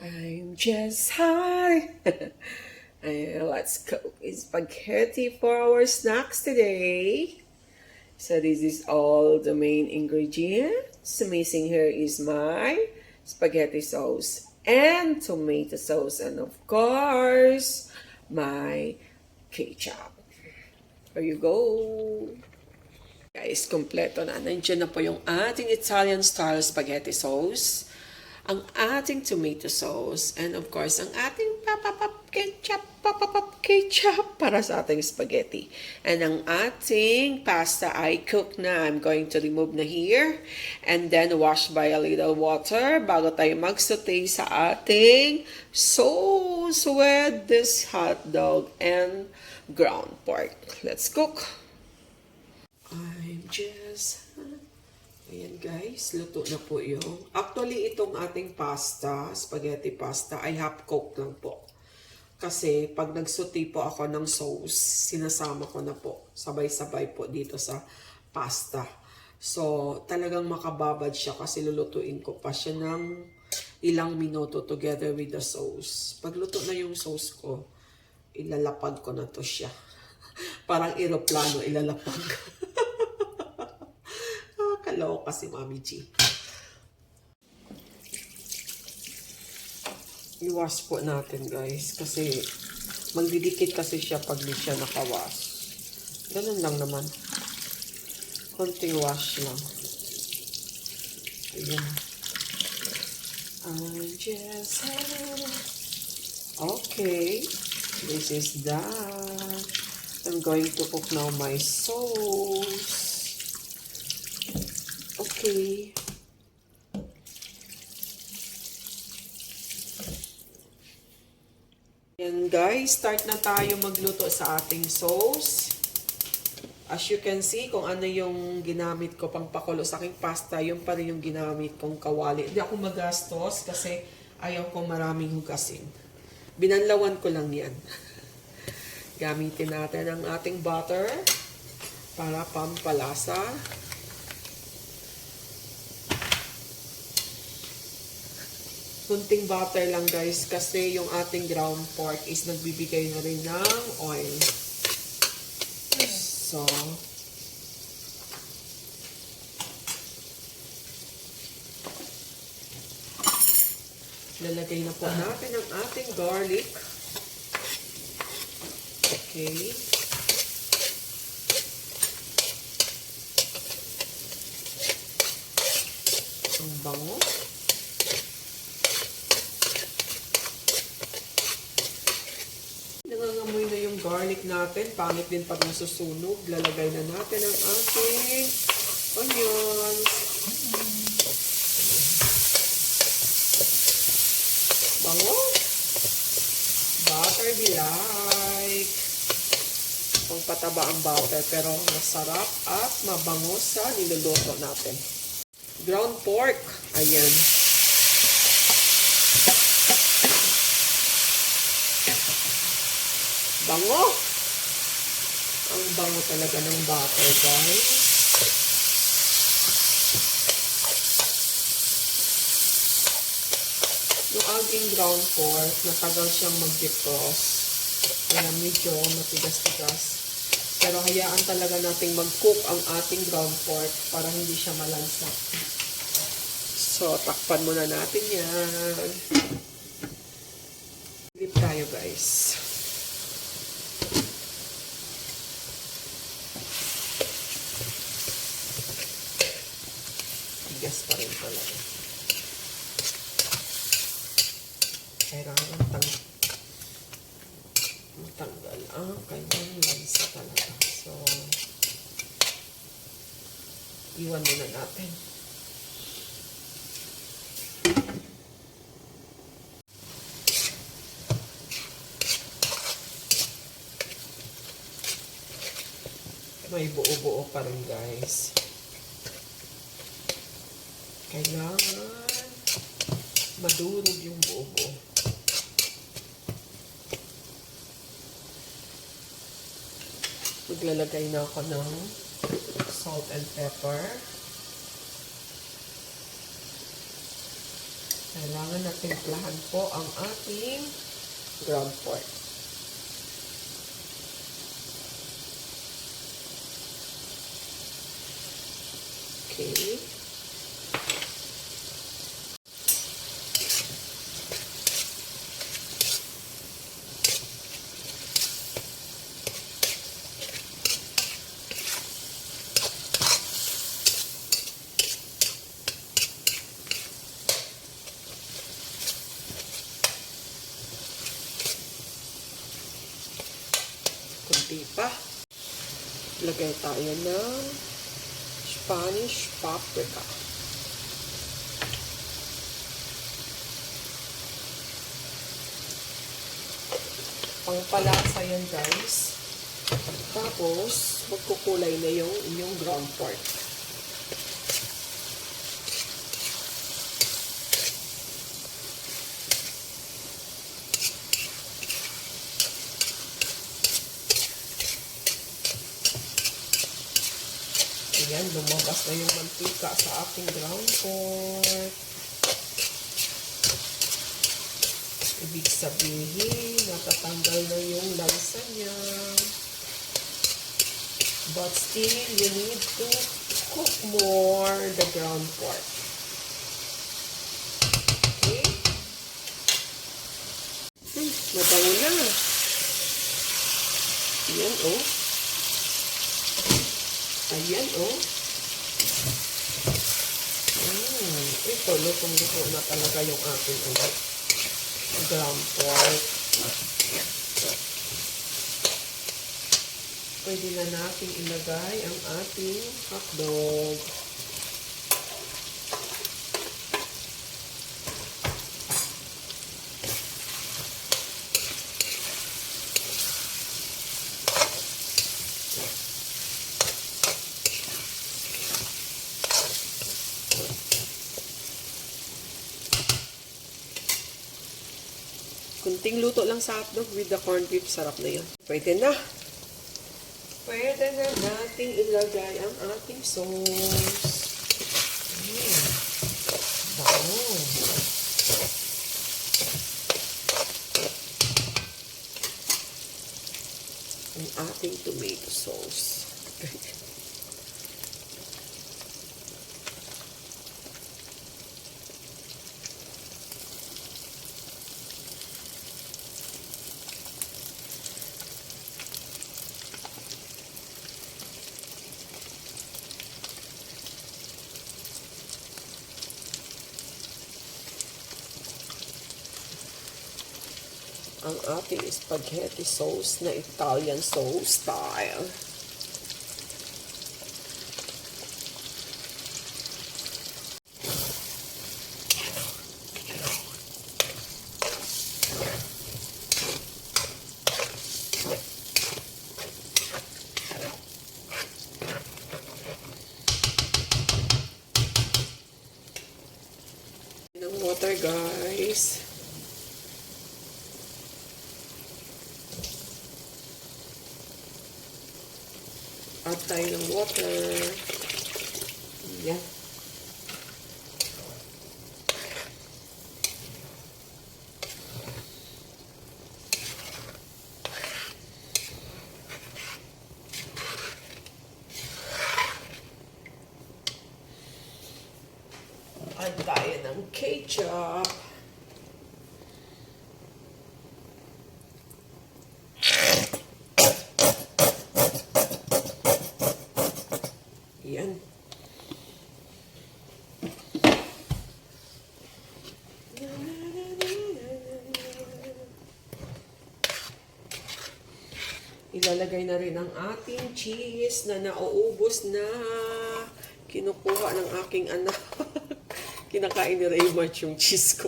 I'm just high. And let's cook spaghetti for our snacks today. So this is all the main ingredients. Missing here is my spaghetti sauce and tomato sauce, and of course my ketchup. There you go. Guys, kompleto na. Nandiyan na po yung ating Italian style spaghetti sauce, ang ating tomato sauce, and of course, ang ating papapap ketchup para sa ating spaghetti. And ang ating pasta ay cooked na. I'm going to remove na here and then wash by a little water bago tayo mag-saute sa ating sauce with this hot dog and ground pork. Let's cook. I'm just... Ayan guys, luto na po yung... Actually, itong ating pasta, spaghetti pasta, ay half-cooked lang po. Kasi pag nagsuti po ako ng sauce, sinasama ko na po. Sabay-sabay po dito sa pasta. So, talagang makababad siya kasi lulutuin ko pa siya ng ilang minuto together with the sauce. Pag luto na yung sauce ko, ilalapag ko na to siya. Parang eroplano, ilalapag. Kalaw kasi Mami G. I-wash po natin guys. Kasi magdidikit kasi siya pag di siya nakawash. Ganun lang naman. Konting wash lang. Ayan. Okay. This is done. I'm going to cook now my sauce. Okay. Yan guys, start na tayo magluto sa ating sauce. As you can see, kung ano yung ginamit ko pang pakulo sa aking pasta, yun pa rin yung ginamit kong kawali. Hindi ako magastos kasi ayaw ko maraming hugasin. Binanlawan ko lang yan. Gamitin natin ang ating butter para pampalasa. Kunting butter lang guys kasi yung ating ground pork is nagbibigay na rin ng oil. So, lalagay na po natin ang ating garlic. Okay. Ang bango. Nangangamoy na yung garlic natin. Pangit din pag nasusunog. Lalagay na natin ang ating onions. Bango. Butter be like. Pang pataba ang butter pero masarap at mabango sa niluluto natin. Ground pork. Ayan. Bango. Ang bango talaga ng butter, guys. Yung ating ground pork, natagal siyang mag-defrost. Kaya medyo matigas-tigas. Pero hayaan talaga nating mag-cook ang ating ground pork para hindi siya malansa. So, takpan muna natin yan. Dip tayo, guys. Tigas pa rin talaga. Kailangan matanggal ang kanyang lansa talaga. So, iwan muna natin. May buo-buo pa rin guys. Kailangan madurog yung buo-buo. Maglalagay na ako ng salt and pepper. Kailangan na timplahan po ang ating ground pork. Okay. Kunti pa. Lagay tayo ng Spanish paprika. Pangpalasa yan, guys. Tapos, magkukulay na yung inyong ground pork. Ayan, lumabas na yung mantika sa ating ground pork. Ibig sabihin, natatanggal na yung lansa niya. But still, you need to cook more the ground pork. Okay? Mabango na. Ayan, oh. Ayan, oh. Ito, lutong-luto na talaga yung ating ground pork. Pwede na natin ilagay ang ating hotdog. Kunting luto lang sa hotdog with the corned beef. Sarap na yun. Pwede na. Pwede na nating ilagay ang ating sauce. Bango. Ang ating tomato sauce. Ang ating spaghetti sauce na Italian sauce style. Ng water, guys. Add tayo ng water. Yan. Add tayo ng ketchup. Yan. Ilalagay na rin ang ating cheese na nauubos na. Kinukuha ng aking anak. Kinakain ni Raymart yung cheese ko.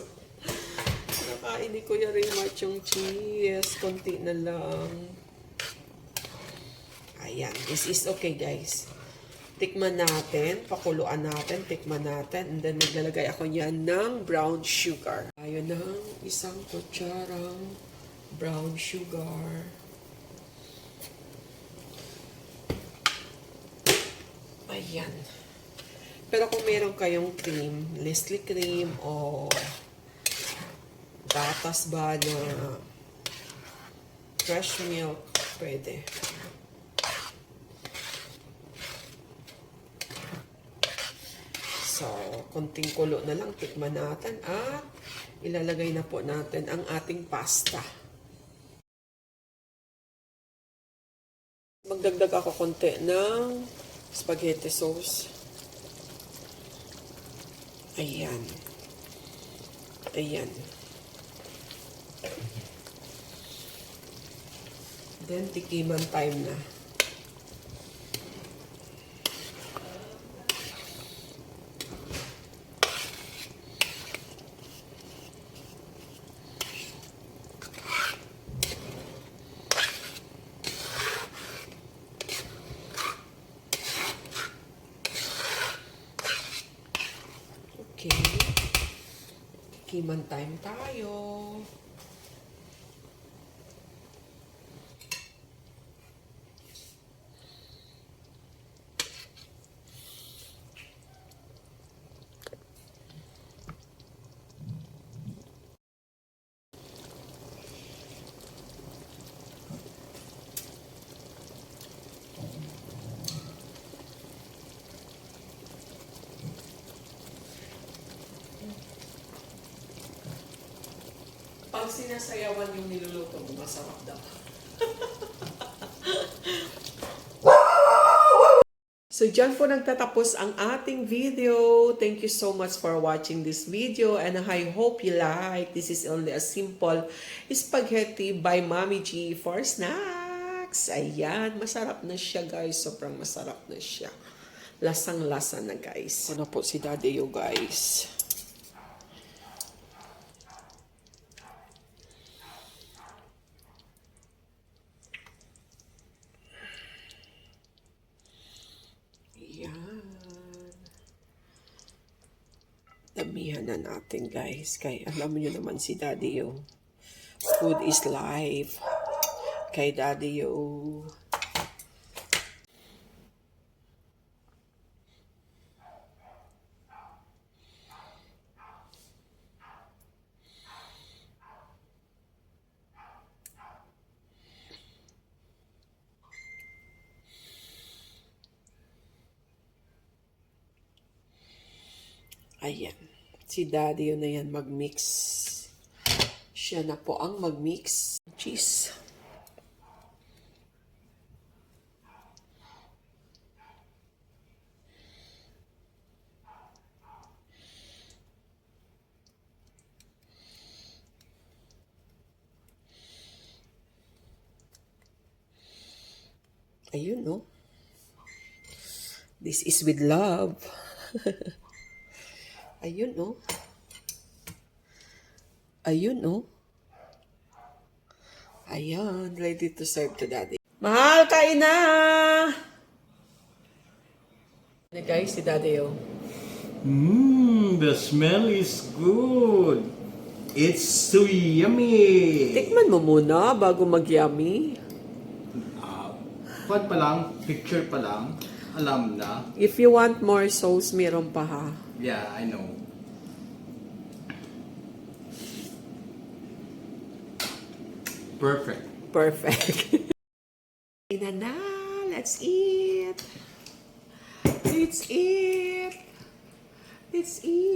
Kinakain ni Kuya Raymart yung cheese. Konti na lang. Ayan. This is okay, guys. Tikman natin. Pakuluan natin. Tikman natin. And then, naglalagay ako yan ng brown sugar. Ayun ng isang kutsarang brown sugar. Ayan. Pero kung meron kayong cream, Nestle cream o Gatas ba na fresh milk? Pwede. So, konting kulo na lang, tikman natin at ilalagay na po natin ang ating pasta. Magdagdag ako konti ng spaghetti sauce. Ayan. Ayan. Then, tikiman time na. Okay. Tikiman time tayo. Pag sinasayawan yung niluluto mo, masarap daw. So, dyan po nagtatapos ang ating video. Thank you so much for watching this video and I hope you like. This is only a simple spaghetti by Mommy G for snacks. Ayan, masarap na siya guys. Sobrang masarap na siya. Lasang-lasa na guys. Ano po si Daddy yo guys. Damihan na natin guys. Kaya alam niyo naman si Daddy yo. Food is life. Kay Daddy yo. Ayan. Si Daddy yun na yan mag-mix. Siya na po ang mag-mix. Cheese. Ayun, no? This is with love. Ayun, no? Ayun, no? Ayan, ready to serve to Daddy. Mahal, kain na! Guys, si Daddy, oh. The smell is good. It's so yummy. Tikman mo muna bago mag-yummy. Pan pa lang, picture pa lang, alam na. If you want more sauce, meron pa ha. Yeah, I know. Perfect. Perfect. Ina na, let's eat. Let's eat. Let's eat.